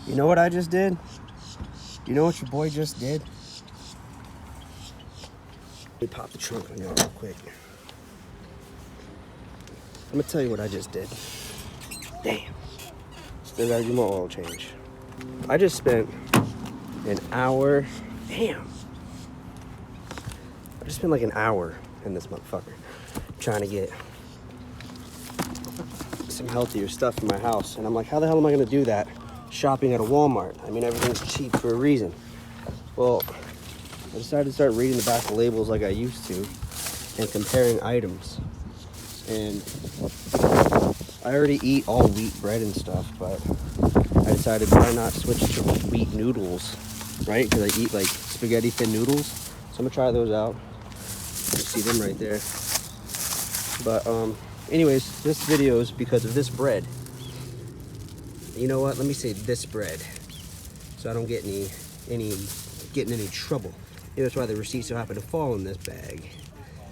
You know what I just did? You know what your boy just did? Let me pop the trunk on y'all real quick. I'm gonna tell you what I just did. Damn. Still gotta do my oil change. I just spent an hour. Damn. I just spent like an hour in this motherfucker trying to get some healthier stuff in my house. And I'm like, how the hell am I gonna do that shopping at a Walmart? I mean, everything's cheap for a reason. Well, I decided to start reading the back of labels like I used to and comparing items. And I already eat all wheat bread and stuff, but I decided why not switch to wheat noodles, right? Because I eat like spaghetti thin noodles. So I'm gonna try those out. You see them right there. But anyways, this video is because of this bread. You know what? Let me say this bread, so I don't get get in any trouble. Maybe that's why the receipts so happen to fall in this bag.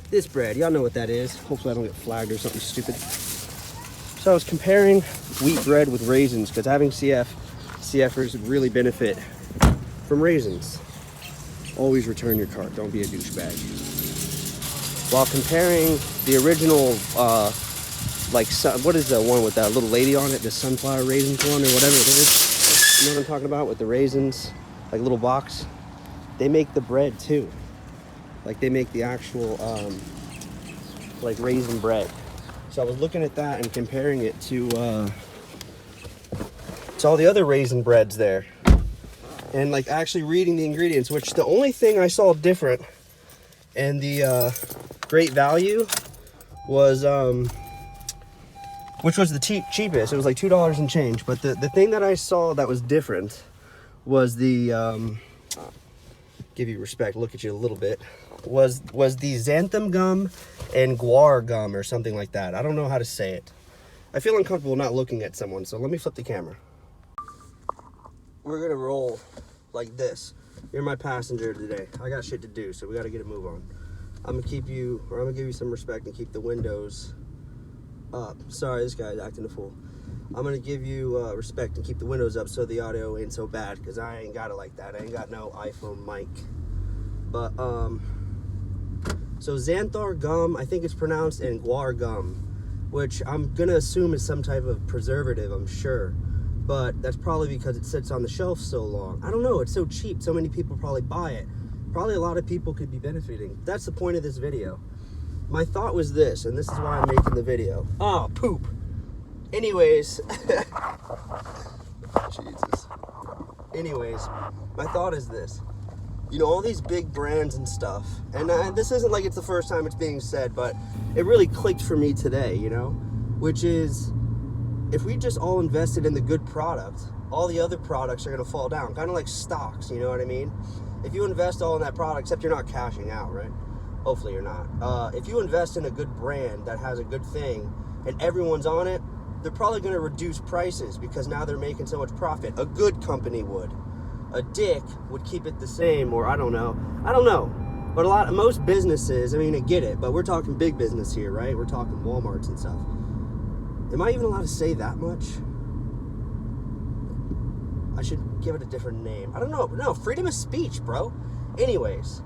This bread, y'all know what that is. Hopefully I don't get flagged or something stupid. So I was comparing wheat bread with raisins because having CFers really benefit from raisins. Always return your cart. Don't be a douchebag. While comparing the original, what is the one with that little lady on it? The sunflower raisins one or whatever it is. You know what I'm talking about with the raisins, like little box. They make the bread too. Like they make the actual, like raisin bread. So I was looking at that and comparing it to all the other raisin breads there. And like actually reading the ingredients, which the only thing I saw different and the great value was, which was the cheapest. It was like $2 and change. But the thing that I saw that was different was the, give you respect, look at you a little bit, was the xanthan gum and guar gum or something like that. I don't know how to say it. I feel uncomfortable not looking at someone, so let me flip the camera. We're gonna roll like this. You're my passenger today. I got shit to do, so we gotta get a move on. I'm gonna give you some respect and keep the windows up. Sorry, this guy's acting a fool. I'm gonna give you respect and keep the windows up so the audio ain't so bad, because I ain't got it like that. I ain't got no iPhone mic. But so xanthan gum, I think it's pronounced, and guar gum, which I'm gonna assume is some type of preservative, I'm sure. But that's probably because it sits on the shelf so long. I don't know, it's so cheap, so many people probably buy it. Probably a lot of people could be benefiting. That's the point of this video. My thought was this, and this is why I'm making the video. Oh, poop. Anyways, Jesus. Anyways, my thought is this. You know, all these big brands and stuff, and this isn't like it's the first time it's being said, but it really clicked for me today, you know, which is, if we just all invested in the good product, all the other products are going to fall down, kind of like stocks, you know what I mean? If you invest all in that product, except you're not cashing out, right? Hopefully you're not. If you invest in a good brand that has a good thing, and everyone's on it, they're probably going to reduce prices because now they're making so much profit. A good company would. A dick would keep it the same, or I don't know. But most businesses, I mean, I get it, but we're talking big business here, right? We're talking Walmarts and stuff. Am I even allowed to say that much? I should give it a different name. I don't know. No, freedom of speech, bro. Anyways,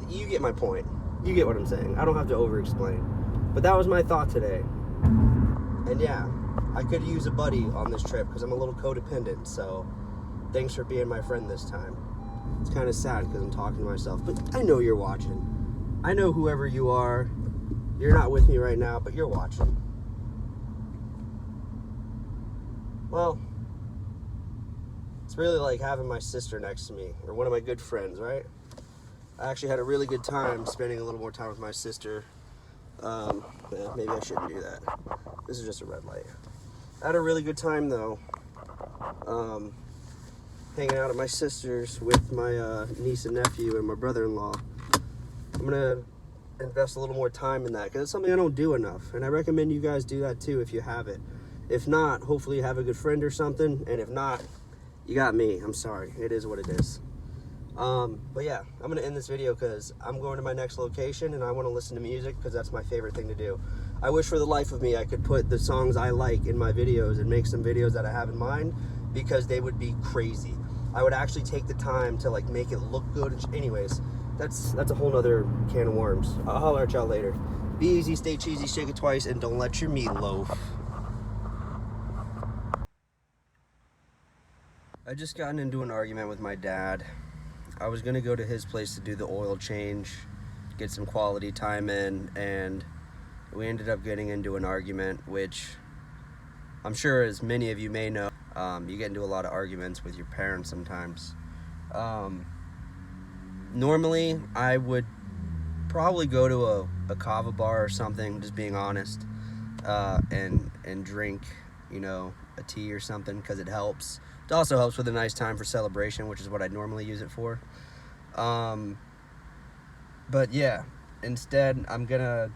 you get my point. You get what I'm saying. I don't have to over-explain. But that was my thought today. And yeah, I could use a buddy on this trip because I'm a little codependent, so thanks for being my friend this time. It's kind of sad because I'm talking to myself, but I know you're watching. I know whoever you are. You're not with me right now, but you're watching. Well, it's really like having my sister next to me, or one of my good friends, right? I actually had a really good time spending a little more time with my sister. Maybe I shouldn't do that. This is just a red light. I had a really good time though, hanging out at my sister's with my niece and nephew and my brother-in-law. I'm gonna invest a little more time in that because it's something I don't do enough, and I recommend you guys do that too if you have it. If not, hopefully you have a good friend or something, and if not, you got me. I'm sorry. It is what it is. But yeah, I'm gonna end this video because I'm going to my next location and I want to listen to music because that's my favorite thing to do. I wish for the life of me I could put the songs I like in my videos and make some videos that I have in mind, because they would be crazy. I would actually take the time to like make it look good. Anyways, that's a whole nother can of worms. I'll holler at y'all later. Be easy, stay cheesy, shake it twice, and don't let your meat loaf. I just gotten into an argument with my dad. I was gonna go to his place to do the oil change, get some quality time in, and we ended up getting into an argument, which I'm sure, as many of you may know, you get into a lot of arguments with your parents sometimes. Normally, I would probably go to a kava bar or something, just being honest, and drink, you know, a tea or something, because it helps. It also helps with a nice time for celebration, which is what I'd normally use it for. But yeah, instead, I'm gonna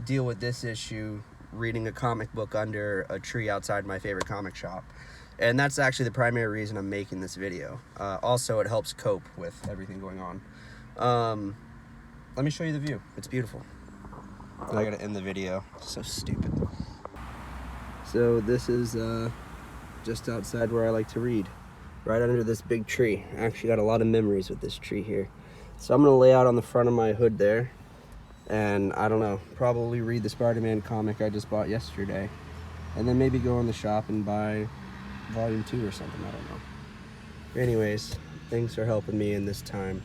deal with this issue reading a comic book under a tree outside my favorite comic shop. And that's actually the primary reason I'm making this video. Also, it helps cope with everything going on. Let me show you the view. It's beautiful. I gotta end the video. So stupid. So this is just outside where I like to read, right under this big tree. I actually got a lot of memories with this tree here. So I'm gonna lay out on the front of my hood there, and I don't know, probably read the Spider-Man comic I just bought yesterday, and then maybe go in the shop and buy volume 2 or something, I don't know. Anyways, thanks for helping me in this time.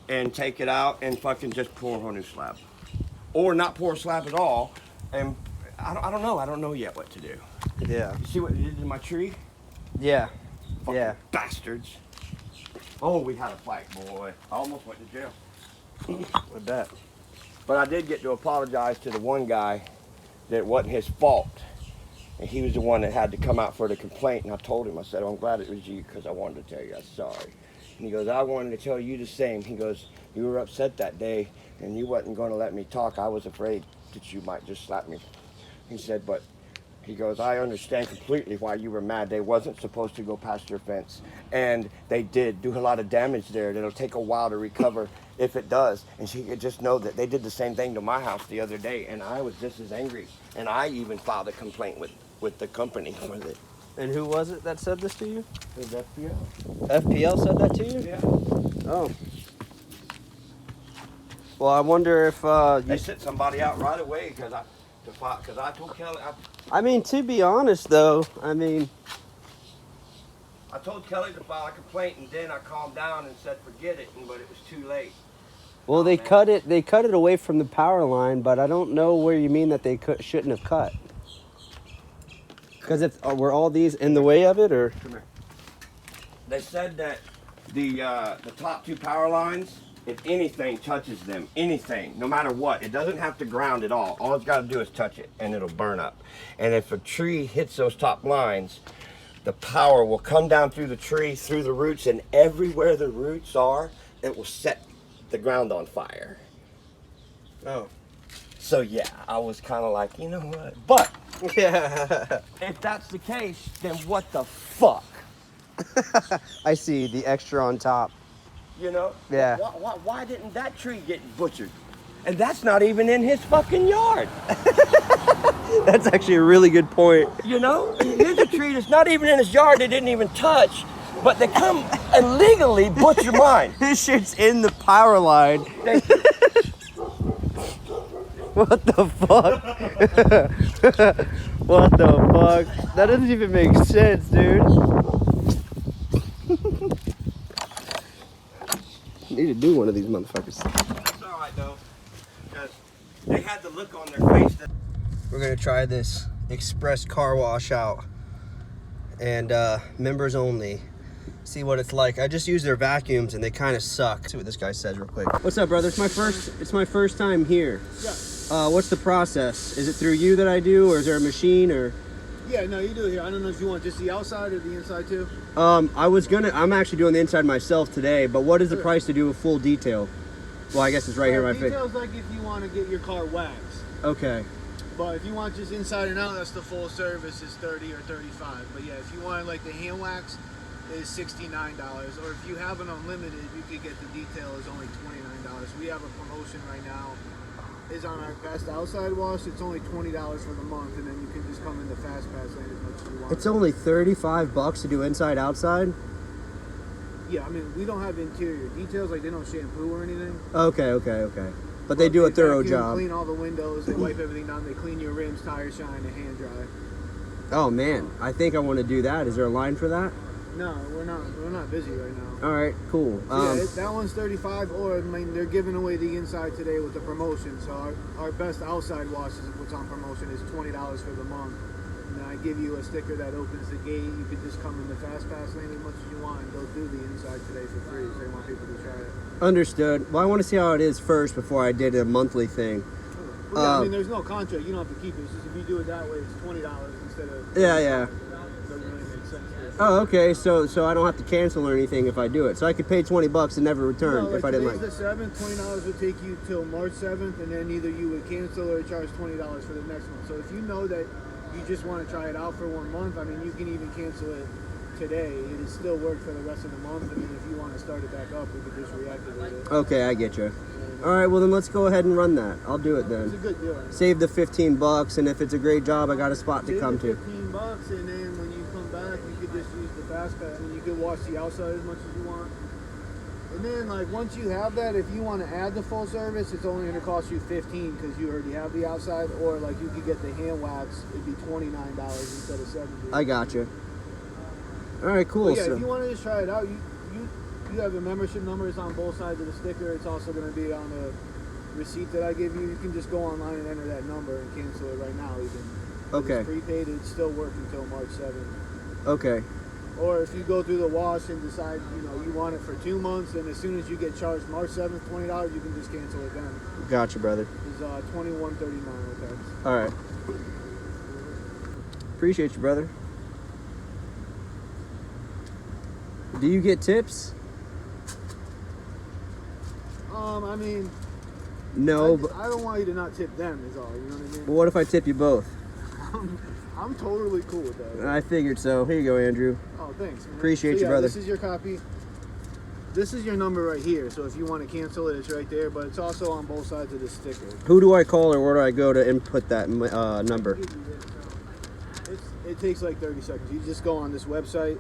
And take it out and fucking just pour a whole new slab. Or not pour a slab at all, and I don't know yet what to do. Yeah. You see what you did to my tree? Yeah. Fucking Yeah. bastards. Oh, we had a fight, boy. I almost went to jail. I bet. But I did get to apologize to the one guy that it wasn't his fault. And he was the one that had to come out for the complaint. And I told him, I said, I'm glad it was you, because I wanted to tell you I'm sorry. And he goes, I wanted to tell you the same. He goes, you were upset that day and you wasn't going to let me talk. I was afraid that you might just slap me. He said, but he goes, I understand completely why you were mad. They wasn't supposed to go past your fence. And they did do a lot of damage there. It'll take a while to recover if it does. And she could just know that they did the same thing to my house the other day. And I was just as angry. And I even filed a complaint with the company with it. And who was it that said this to you? It was FPL. FPL said that to you? Yeah. Oh. Well, I wonder if They sent somebody out right away because I told Kelly. I mean, to be honest, though, I told Kelly to file a complaint, and then I calmed down and said forget it, but it was too late. well, they cut it away from the power line, but I don't know where you mean that they shouldn't have cut. Because were all these in the way of it, or? Come here. They said that the top 2 power lines, if anything touches them, anything, no matter what, it doesn't have to ground at all. All it's got to do is touch it, and it'll burn up. And if a tree hits those top lines, the power will come down through the tree, through the roots, and everywhere the roots are, it will set the ground on fire. Oh. So yeah, I was kind of like, you know what? But Yeah. if that's the case, then what the fuck? I see the extra on top. You know? Yeah. Why didn't that tree get butchered? And that's not even in his fucking yard. That's actually a really good point. You know? Here's a tree that's not even in his yard, they didn't even touch, but they come and legally butcher mine. This shit's in the power line. What the fuck? What the fuck? That doesn't even make sense, dude. Need to do one of these motherfuckers. That's all right though, because they had the look on their face that We're gonna try this express car wash out, and members only. See what it's like. I just use their vacuums and they kind of suck. See what this guy says real quick. What's up, brother? It's my first time here. Yeah. What's the process? Is it through you that I do, or is there a machine, or? Yeah, no, you do it here. I don't know if you want just the outside or the inside too. I'm actually doing the inside myself today, but what is the price to do a full detail? Well, I guess it's right here in my face. Details like if you want to get your car waxed. Okay. But if you want just inside and out, that's the full service is $30 or $35. But yeah, if you want like the hand wax, is $69. Or if you have an unlimited, you could get the detail is only $29. We have a promotion right now is on our best outside wash. It's only $20 for the month, and then you can just come in the fast pass lane as much as you want. It's only $35 to do inside outside? Yeah, I mean, we don't have interior details, like they don't shampoo or anything. Okay. But they do a thorough vacuum, job. Clean all the windows, they wipe everything down, they clean your rims, tire shine, and hand dry. Oh man, I think I want to do that. Is there a line for that? No, we're not busy right now. All right, cool. So yeah, that one's 35, or I mean, they're giving away the inside today with the promotion. So our best outside wash is what's on promotion is $20 for the month. And then I give you a sticker that opens the gate. You could just come in the fast pass lane as much as you want and go do the inside today for free. So they want people to try it. Understood. Well, I want to see how it is first before I did a monthly thing. Well, yeah, I mean, there's no contract. You don't have to keep it. It's just if you do it that way, it's $20 instead of. Yeah. Doesn't really make sense. Oh, okay. So I don't have to cancel or anything if I do it. So I could pay $20 and never return No, like if I didn't like. Today's the 7th. $20 would take you till March 7th, and then either you would cancel or charge $20 for the next month. So if you know that you just want to try it out for 1 month, I mean, you can even cancel it today. It is still work for the rest of the month, and then if you want to start it back up, we could just reactivate it. Okay, I get you. All right, well then let's go ahead and run that. I'll do it It's then. a good deal. Save the $15, and if it's a great job, I got a spot to come to. $15, and then when you come back, you could just use the fast pass. I mean, you could wash the outside as much as you want. And then, like, once you have that, if you want to add the full service, it's only going to cost you $15 because you already have the outside. Or like, you could get the hand wax; it'd be $29 instead of $70. I got you. All right, cool. But yeah, So if you want to just try it out, you have a membership number. It's on both sides of the sticker. It's also going to be on the receipt that I give you. You can just go online and enter that number and cancel it right now. Even okay. It's prepaid. It still work until March 7th. Okay. Or if you go through the wash and decide, you want it for 2 months, and as soon as you get charged March 7th, $20, you can just cancel it then. Gotcha, brother. It's $21.39 with that. All right. Appreciate you, brother. Do you get tips? I mean, No, but I don't want you to not tip them, is all. You know what I mean? what if I tip you both? I'm totally cool with that. I figured so. Here you go, Andrew. Oh, thanks, man. Appreciate So, you, brother. This is your copy. This is your number right here. So if you want to cancel it, it's right there. But it's also on both sides of the sticker. Who do I call or where do I go to input that number? It takes like 30 seconds. You just go on this website,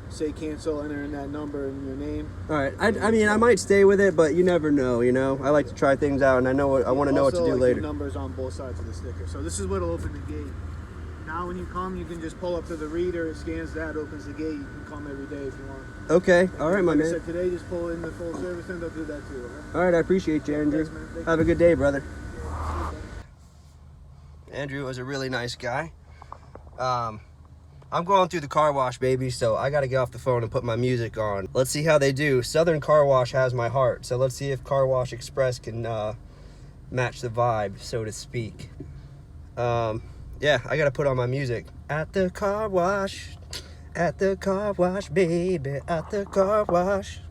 say cancel, enter in that number and your name. All right. I mean, I might stay with it, but you never know. I like to try things out, and I want to know what to do Also, later. your number's on both sides of the sticker. So this is what'll open the gate. Now when you come, you can just pull up to the reader. It scans that, opens the gate. You can come every day if you want. Okay. All right, my Like I man. said, today, just pull in the full service and they'll do that too. Okay? All right. I appreciate you, Andrew. Thanks, man. Thank Have a good day, brother. Andrew was a really nice guy. I'm going through the car wash, baby, so I got to get off the phone and put my music on. Let's see how they do. Southern Car Wash has my heart, so let's see if Car Wash Express can match the vibe, so to speak. Yeah, I got to put on my music. At the car wash, baby, at the car wash.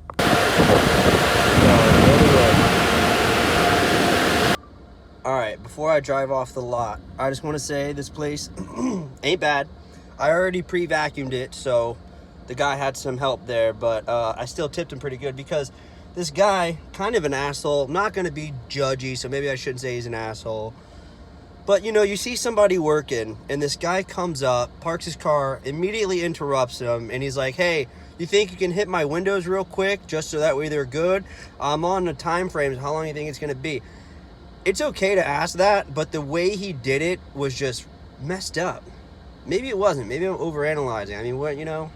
Alright, before I drive off the lot, I just want to say this place ain't bad. I already pre-vacuumed it, so the guy had some help there, but I still tipped him pretty good because this guy, kind of an asshole. I'm not going to be judgy, so maybe I shouldn't say he's an asshole. But, you see somebody working, and this guy comes up, parks his car, immediately interrupts him, and he's like, hey, you think you can hit my windows real quick, just so that way they're good? I'm on the time frames. How long do you think it's going to be? It's okay to ask that, but the way he did it was just messed up. Maybe it wasn't. Maybe I'm overanalyzing. I mean,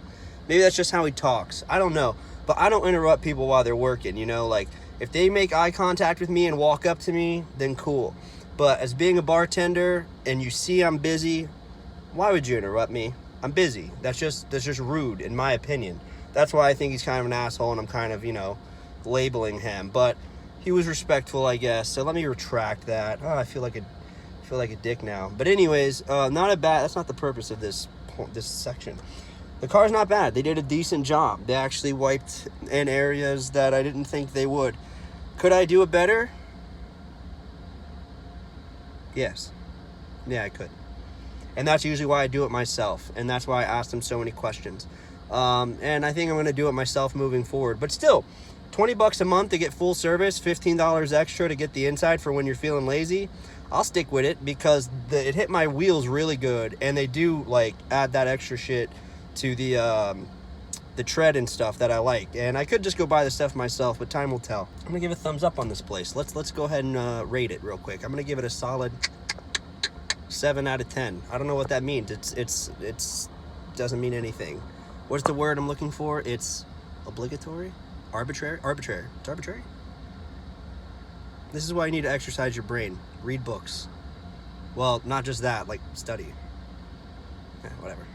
maybe that's just how he talks. I don't know. But I don't interrupt people while they're working, Like, if they make eye contact with me and walk up to me, then cool. But as being a bartender and you see I'm busy, why would you interrupt me? I'm busy. That's just rude, in my opinion. That's why I think he's kind of an asshole, and I'm kind of, labeling him. But he was respectful, I guess. So let me retract that. Oh, I feel like a dick now. But anyways, that's not the purpose of this section. The car's not bad. They did a decent job. They actually wiped in areas that I didn't think they would. Could I do it better? Yes. Yeah, I could. And that's usually why I do it myself. And that's why I asked them so many questions. And I think I'm going to do it myself moving forward. But still, 20 bucks a month to get full service, $15 extra to get the inside for when you're feeling lazy. I'll stick with it because it hit my wheels really good, and they do like add that extra shit to the tread and stuff that I like. And I could just go buy the stuff myself, but time will tell. I'm gonna give a thumbs up on this place. Let's go ahead and rate it real quick. I'm gonna give it a solid 7 out of 10. I don't know what that means. It's doesn't mean anything. What's the word I'm looking for? It's obligatory, arbitrary. It's arbitrary. This is why you need to exercise your brain. Read books. Well, not just that, like study. Yeah, whatever.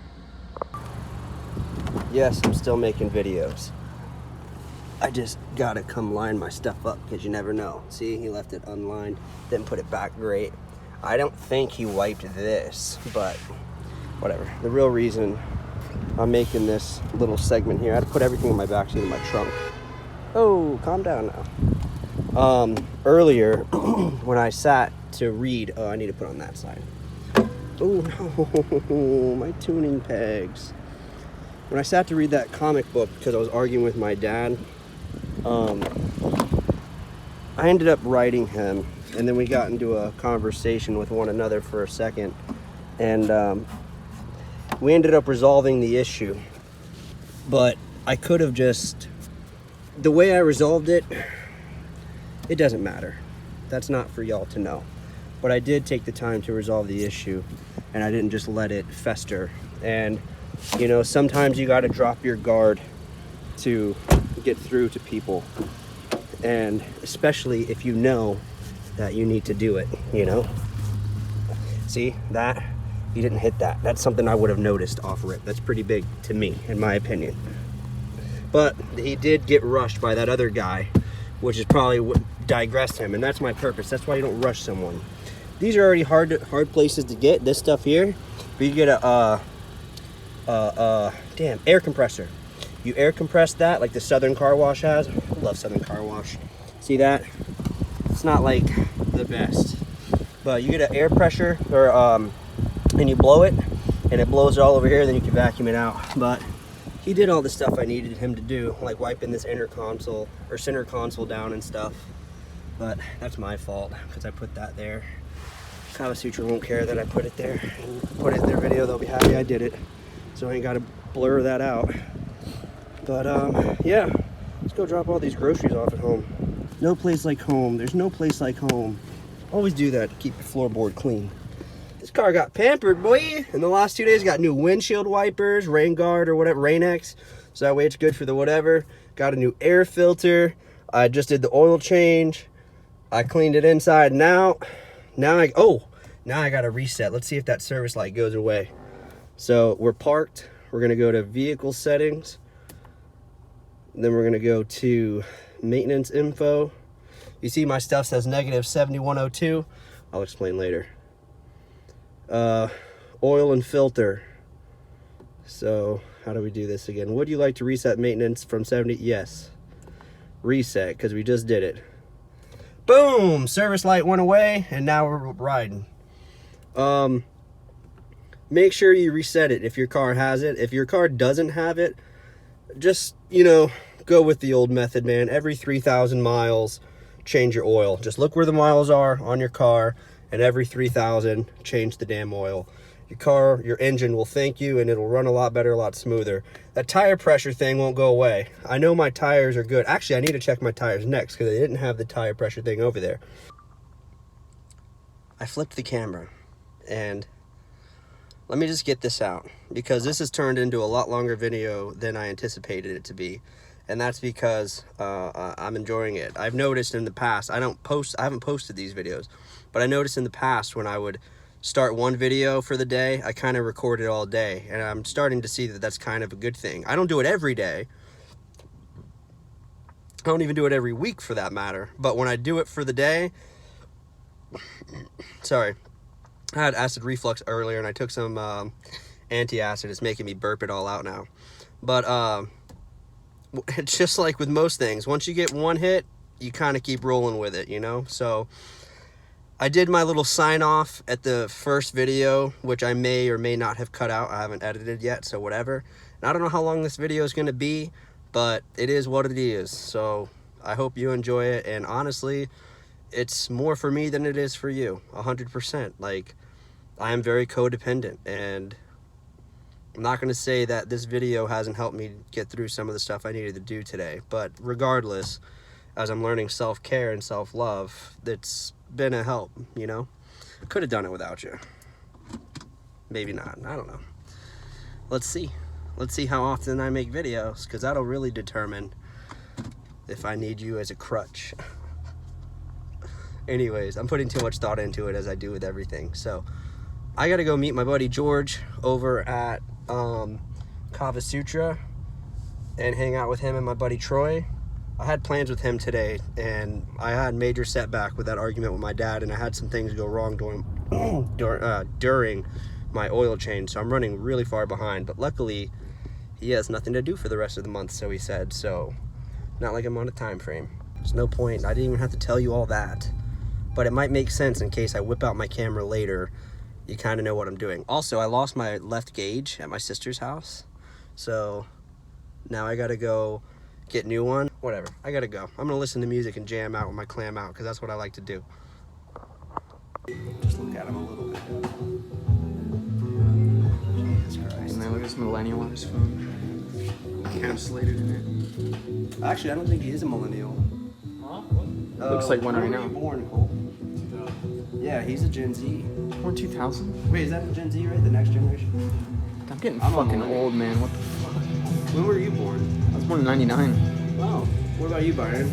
Yes, I'm still making videos. I just gotta come line my stuff up because you never know. See, he left it unlined, didn't put it back great. I don't think he wiped this, but whatever. The real reason I'm making this little segment here, I had to put everything in my backseat in my trunk. Oh, calm down now. Earlier, when I sat to read, oh, I need to put on that side. Oh no, my tuning pegs. When I sat to read that comic book, because I was arguing with my dad, I ended up writing him, and then we got into a conversation with one another for a second, and we ended up resolving the issue. But I could have just, the way I resolved it, it doesn't matter. That's not for y'all to know. But I did take the time to resolve the issue, and I didn't just let it fester. And you know, sometimes you got to drop your guard to get through to people, and especially if you know that you need to do it, you know. See that? He didn't hit that. That's something I would have noticed off rip. That's pretty big to me, in my opinion. But he did get rushed by that other guy, which is probably what digressed him, and that's my purpose. That's why you don't rush someone. These are already hard places to get. This stuff here, but you get a damn air compressor. You air compress that like the Southern Car Wash has. I love Southern Car Wash. See that? It's not like the best, but you get an air pressure, or and you blow it, and it blows it all over here. Then you can vacuum it out. But he did all the stuff I needed him to do, like wiping this inner console or center console down and stuff. But that's my fault because I put that there. Kava Sutra won't care that I put it there. And put it in their video, they'll be happy I did it. So I ain't got to blur that out. But yeah, let's go drop all these groceries off at home. No place like home. There's no place like home. Always do that to keep your floorboard clean. This car got pampered, boy. In the last 2 days, got new windshield wipers, rain guard or whatever, Rain-X. So that way it's good for the whatever. Got a new air filter. I just did the oil change. I cleaned it inside and out. Now I gotta reset. Let's see if that service light goes away. So we're parked. We're gonna go to vehicle settings. Then we're gonna go to maintenance info. You see my stuff says negative 7102. I'll explain later. Oil and filter. So how do we do this again? Would you like to reset maintenance from 70? Yes. Reset, because we just did it. Boom! Service light went away, and now we're riding. Make sure you reset it if your car has it. If your car doesn't have it, just, you know, go with the old method, man. Every 3,000 miles, change your oil. Just look where the miles are on your car, and every 3,000, change the damn oil. Your car, your engine will thank you, and it'll run a lot better, a lot smoother. That tire pressure thing won't go away. I know my tires are good. Actually, I need to check my tires next because they didn't have the tire pressure thing over there. I flipped the camera, and let me just get this out because this has turned into a lot longer video than I anticipated it to be. And that's because I'm enjoying it. I've noticed in the past, I haven't posted these videos, but I noticed in the past when I would start one video for the day, I kind of record it all day, and I'm starting to see that that's kind of a good thing. I don't do it every day. I don't even do it every week for that matter, but when I do it for the day, sorry, I had acid reflux earlier and I took some anti-acid. It's making me burp it all out now. But it's just like with most things, once you get one hit, you kind of keep rolling with it, you know? So I did my little sign off at the first video, which I may or may not have cut out. I haven't edited yet, so whatever. And I don't know how long this video is going to be, but it is what it is. So I hope you enjoy it. And honestly, it's more for me than it is for you, 100%. Like, I am very codependent, and I'm not going to say that this video hasn't helped me get through some of the stuff I needed to do today, but regardless, as I'm learning self-care and self-love, it's been a help, you know? I could have done it without you. Maybe not, I don't know. Let's see. Let's see how often I make videos, because that'll really determine if I need you as a crutch. Anyways, I'm putting too much thought into it, as I do with everything. So I gotta go meet my buddy George over at Kava Sutra and hang out with him and my buddy Troy. I had plans with him today, and I had major setback with that argument with my dad, and I had some things go wrong during my oil change, so I'm running really far behind. But luckily, he has nothing to do for the rest of the month, so he said. So not like I'm on a time frame. There's no point. I didn't even have to tell you all that, but it might make sense in case I whip out my camera later. You kind of know what I'm doing. Also, I lost my left gauge at my sister's house, so now I gotta go get a new one. Whatever, I gotta go. I'm gonna listen to music and jam out with my clam out, because that's what I like to do. Just look at him a little bit. Jesus Christ. And then look at this millennial on his phone. Encapsulated in it. Actually, I don't think he is a millennial. Huh? Looks like one right now. When were you born, Cole? Yeah, he's a Gen Z. Born 2000? Wait, is that Gen Z, right? The next generation? I'm getting I'm a fucking millennial. old, man. What the fuck? When were you born? I was born in 99. Oh, what about you, Byron?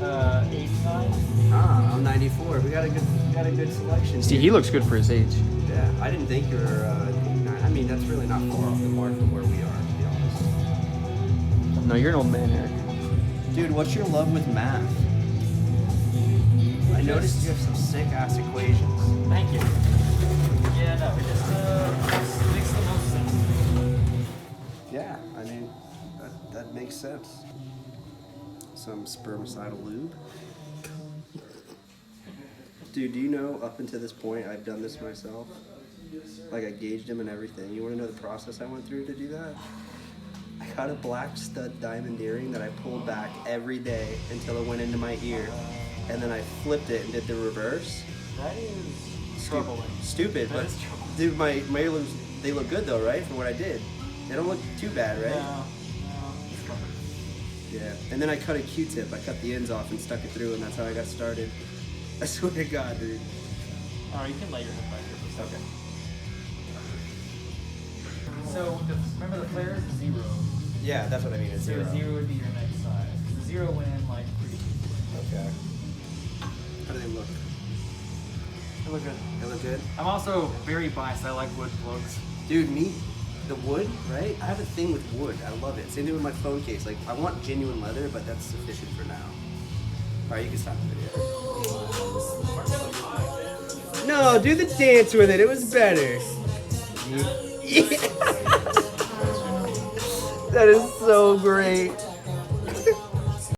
89. Ah, I'm 94. We got a good selection. See, here. he looks good for his age. Yeah, I didn't think you were 89. I mean, that's really not far off the mark from where we are, to be honest. No, you're an old man, Eric. Dude, what's your love with math? I noticed you have some sick-ass equations. Thank you. Yeah, no, it just makes the most sense. Yeah, I mean, that makes sense. Some spermicidal lube. Dude, do you know up until this point I've done this myself? Like, I gauged him and everything. You want to know the process I went through to do that? I got a black stud diamond earring that I pulled back every day until it went into my ear. And then I flipped it and did the reverse. That is troubling. Stupid, That but is troubling. dude, my earlobes, they look good though, right? For what I did. They don't look too bad, right? No, it's fine. Yeah. And then I cut a Q-tip. I cut the ends off and stuck it through, and that's how I got started. I swear to God, dude. Alright, you can lay your head back here for a second. Okay. So, remember the flare is a 0. Yeah, that's what I mean. It's So zero. a 0 would be your next size. The 0 went in like pretty easily. Okay. How do they look? They look good. They look good? I'm also very biased. I like wood plugs. Dude, the wood, right? I have a thing with wood. I love it. Same thing with my phone case. Like, I want genuine leather, but that's sufficient for now. Alright, you can stop the video. No, do the dance with it. It was better. Yeah. That is so great.